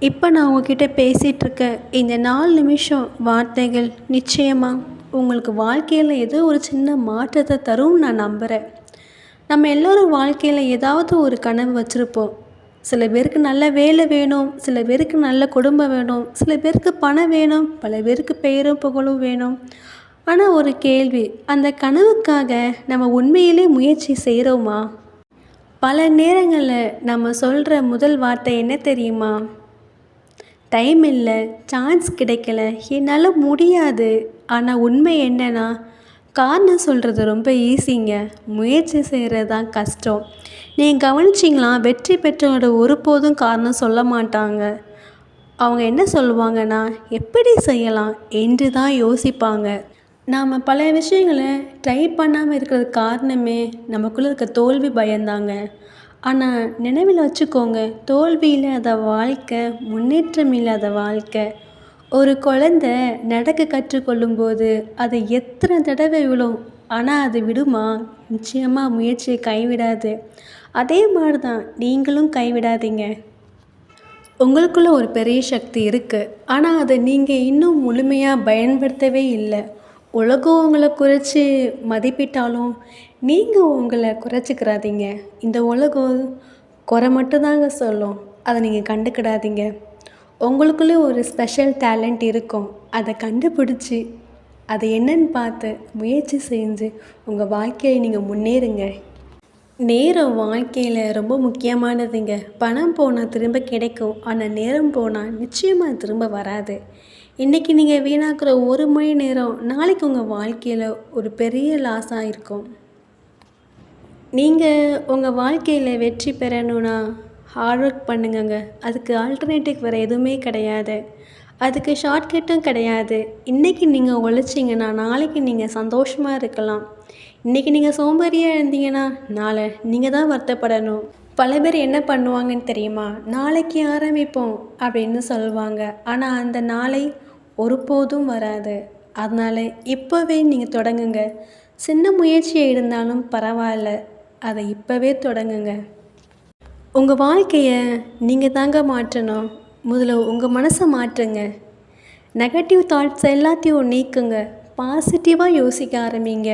இப்போ நான் உங்ககிட்ட பேசிகிட்ருக்க இந்த 4 நிமிஷம் வார்த்தைகள் நிச்சயமாக உங்களுக்கு வாழ்க்கையில் ஏதோ ஒரு சின்ன மாற்றத்தை தரும்னு நான் நம்புகிறேன். நம்ம எல்லோரும் வாழ்க்கையில் ஏதாவது ஒரு கனவு வச்சுருப்போம். சில பேருக்கு நல்ல வேலை வேணும், சில பேருக்கு நல்ல குடும்பம் வேணும், சில பேருக்கு பணம் வேணும், பல பேருக்கு பெயரும் புகழும் வேணும். ஆனால் ஒரு கேள்வி, அந்த கனவுக்காக நம்ம உண்மையிலே முயற்சி செய்கிறோமா? பல நேரங்களில் நம்ம சொல்கிற முதல் வார்த்தை என்ன தெரியுமா? டைம் இல்லை, சான்ஸ் கிடைக்கல, என்னால் முடியாது. ஆனால் உண்மை என்னன்னா, காரணம் சொல்கிறது ரொம்ப ஈஸிங்க, முயற்சி செய்கிறது தான் கஷ்டம். நீங்கள் கவனிச்சிங்களா, வெற்றி பெற்றவங்களோட ஒருபோதும் காரணம் சொல்ல மாட்டாங்க. அவங்க என்ன சொல்லுவாங்கன்னா, எப்படி செய்யலாம் என்று தான் யோசிப்பாங்க. நாம் பல விஷயங்களை ட்ரை பண்ணாமல் இருக்கிறதுக்கு காரணமே நமக்குள்ளே இருக்க தோல்வி பயந்தாங்க. ஆனால் நினைவில் வச்சுக்கோங்க, தோல்வி இல்லாத வாழ்க்கை முன்னேற்றம் இல்லாத வாழ்க்கை. ஒரு குழந்தை நடக்க கற்றுக்கொள்ளும்போது அது எத்தனை தடவை விழும், ஆனால் அது விடுமா? நிச்சயமாக முயற்சியை கைவிடாது. அதே மாதிரி தான் நீங்களும் கைவிடாதீங்க. உங்களுக்குள்ள ஒரு பெரிய சக்தி இருக்குது, ஆனால் அதை நீங்கள் இன்னும் முழுமையாக பயன்படுத்தவே இல்லை. உலகம் உங்களை குறைச்சி மதிப்பிட்டாலும் நீங்கள் உங்களை குறைச்சிக்கிறாதீங்க. இந்த உலகம் குறை மட்டும்தாங்க சொல்லும், அதை நீங்கள் கண்டுக்கிடாதீங்க. உங்களுக்குள்ளே ஒரு ஸ்பெஷல் டேலண்ட் இருக்கும், அதை கண்டுபிடிச்சி அதை என்னன்னு பார்த்து முயற்சி செஞ்சு உங்கள் வாழ்க்கையை நீங்கள் முன்னேறுங்க. நேரம் வாழ்க்கையில் ரொம்ப முக்கியமானதுங்க. பணம் போனால் திரும்ப கிடைக்கும், ஆனால் நேரம் போனால் நிச்சயமாக திரும்ப வராது. இன்றைக்கி நீங்கள் வீணாக்குற 1 மணி நேரம் நாளைக்கு உங்கள் வாழ்க்கையில் ஒரு பெரிய லாஸாக இருக்கும். நீங்கள் உங்கள் வாழ்க்கையில் வெற்றி பெறணுன்னா ஹார்ட் ஒர்க் பண்ணுங்கங்க. அதுக்கு ஆல்டர்னேட்டிவ் வேறு எதுவுமே கிடையாது. அதுக்கு ஷார்ட்கட்டும் கிடையாது. இன்றைக்கி நீங்கள் உழைச்சிங்கன்னா நாளைக்கு நீங்கள் சந்தோஷமாக இருக்கலாம். இன்றைக்கி நீங்கள் சோம்பேறியாக இருந்தீங்கன்னா நாளை நீங்கள் தான் வருத்தப்படணும். பல பேர் என்ன பண்ணுவாங்கன்னு தெரியுமா? நாளைக்கு ஆரம்பிப்போம் அப்படின்னு சொல்லுவாங்க. ஆனால் அந்த நாளை ஒருபோதும் வராது. அதனால் இப்போவே நீங்கள் தொடங்குங்க. சின்ன முயற்சியாக இருந்தாலும் பரவாயில்ல, அதை இப்போவே தொடங்குங்க. உங்கள் வாழ்க்கையை நீங்கள் தாங்க மாற்றணும். முதல்ல உங்கள் மனசை மாற்றுங்க. நெகட்டிவ் தாட்ஸ் எல்லாத்தையும் நீக்குங்க. பாசிட்டிவாக யோசிக்க ஆரம்பிங்க.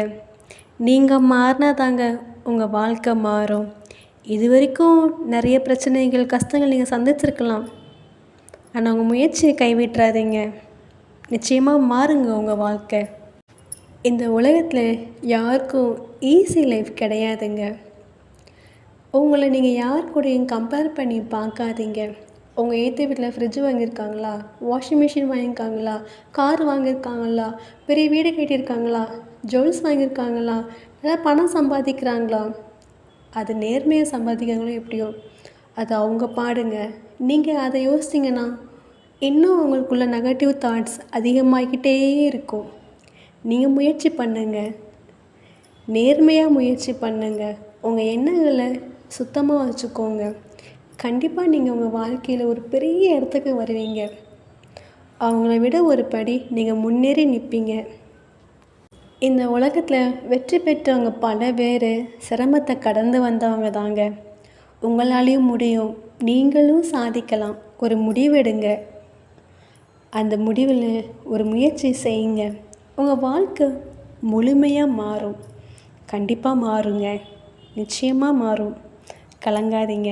நீங்கள் மாறினாதாங்க உங்கள் வாழ்க்கை மாறும். இது வரைக்கும் நிறைய பிரச்சனைகள், கஷ்டங்கள் நீங்கள் சந்திச்சிருக்கலாம். ஆனால் உங்கள் முயற்சியை கைவிட்டுறாதீங்க. நிச்சயமாக மாறுங்க உங்கள் வாழ்க்கை. இந்த உலகத்தில் யாருக்கும் ஈஸி லைஃப் கிடையாதுங்க. உங்களை நீங்கள் யார் கூடயும் கம்பேர் பண்ணி பார்க்காதீங்க. உங்கள் எய்த்த வீட்டில் ஃப்ரிட்ஜ் வாங்கியிருக்காங்களா, வாஷிங் மிஷின் வாங்கியிருக்காங்களா, கார் வாங்கியிருக்காங்களா, பெரிய வீடு கட்டியிருக்காங்களா, ஜுவல்ஸ் வாங்கியிருக்காங்களா, நல்லா பணம் சம்பாதிக்கிறாங்களா, அது நேர்மையாக சம்பாதிக்கிறாங்களோ எப்படியோ, அது அவங்க பாடுங்க. நீங்கள் அதை யோசிச்சிங்கன்னா இன்னும் உங்களுக்குள்ள நெகட்டிவ் தாட்ஸ் அதிகமாகிக்கிட்டே இருக்கும். நீங்கள் முயற்சி பண்ணுங்கள், நேர்மையாக முயற்சி பண்ணுங்கள். உங்கள் எண்ணங்களை சுத்தமாக வச்சுக்கோங்க. கண்டிப்பாக நீங்கள் உங்கள் வாழ்க்கையில் ஒரு பெரிய இடத்துக்கு வருவீங்க. அவங்கள விட ஒரு படி நீங்கள் முன்னேறி நிற்பீங்க. இந்த உலகத்தில் வெற்றி பெற்றவங்க பல பேர் சிரமத்தை கடந்து வந்தவங்க தாங்க. உங்களாலேயும் முடியும், நீங்களும் சாதிக்கலாம். ஒரு முடிவெடுங்க. அந்த முடிவில் ஒரு முயற்சி செய்யுங்க. உங்கள் வாழ்க்கை முழுமையாக மாறும். கண்டிப்பாக மாறுங்க, நிச்சயமாக மாறும். கலங்காதீங்க.